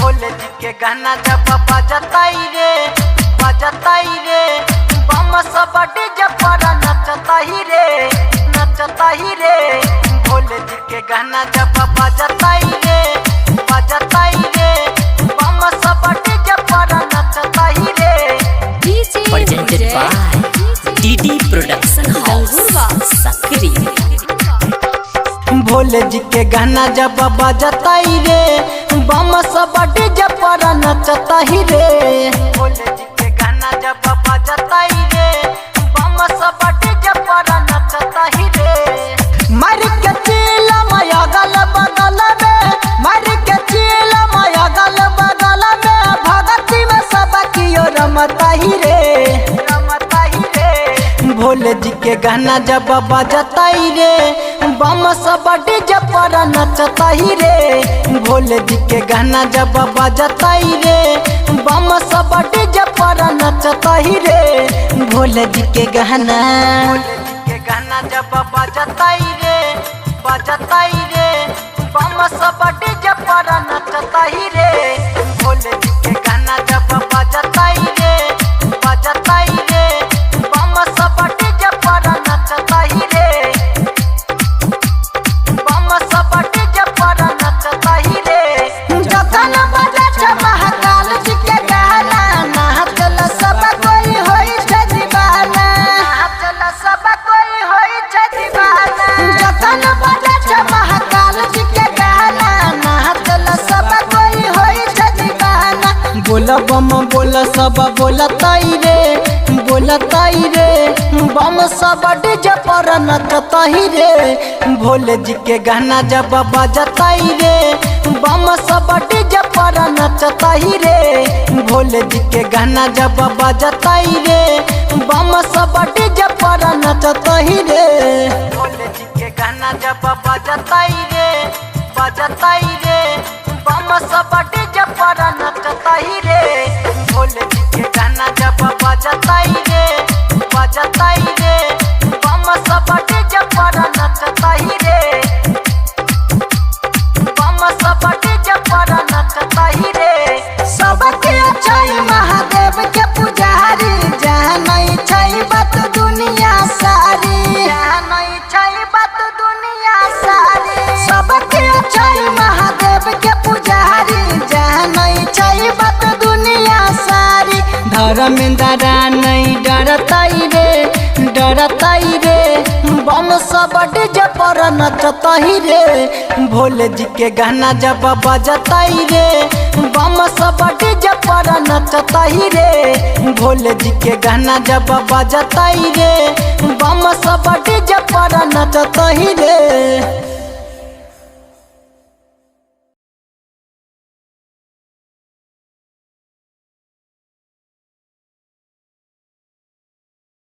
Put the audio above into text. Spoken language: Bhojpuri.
भोले जी के गाना जब बजताई रे बम सब डीजे पर नचताई रे भोले जी के गाना जब बजताई रे बम सब डीजे पर नचताई रे। Presented by DD Production House, Sakri। Bhole ji के गाना जब बजताई रे बम सब डीजे पर नचताई रे। भोले जी के गाना जब बजताई रे बम सब डीजे पर नचताई रे। मार के चीला माया गल बगल में, मार के चीला माया गल बगल में, भगती में सब कियो रमताई रे। भोले जी के गाना जब बजताई रे बम सब डीजे पर नचताई रे। भोले जी के गाना जब बजताई रे बम सब डीजे पर नचताई रे। भोले जी के गाना जब बजताई रे बम सब डीजे पर नचताई रे। भोले जी के गाना जब बजताई रे बम सब डीजे पर नचताई रे। बम सब डीजे पर नचताई रे। जखन बजे छ महाकाल जी के गाना नाचल सब कोई होई छै दीवाना, नाचल सब कोई होई छै दीवाना। जखन बजे छ महाकाल जी के गाना नाचल सब कोई होई छै दीवाना। बोल बम बोल सब बोलताई रे बम सब डीजे पर नचताई रे। भोले जी के गाना जब बजताई रे बम सब डीजे पर नचताई रे। भोले जी के गाना जब बजताई रे बम सब डीजे पर नचताई रे। भोले जी के गाना जब बजताई रे बम सब डीजे पर नचताई रे। भोले जी के गाना जब बजताई रे बम सब डीजे पर नचताई रे। बम सब डीजे पर नचताई रे। सबके छै महादेव के पुजारी, जहाँ नहीं छै बात दुनिया सारी, जहाँ नहीं छै बात दुनिया सारी। सबके छै महादेव के पुजारी, जहाँ नहीं छै बात दुनिया सारी। धर्मेंद्र नहीं डरताई रे बम सब डीजे पर नचताई रे। भोले जी के गाना जब बजताई रे बम सब डीजे पर नचताई रे। भोले जी के गाना जब बजताई रे बम सब डीजे पर नचताई रे।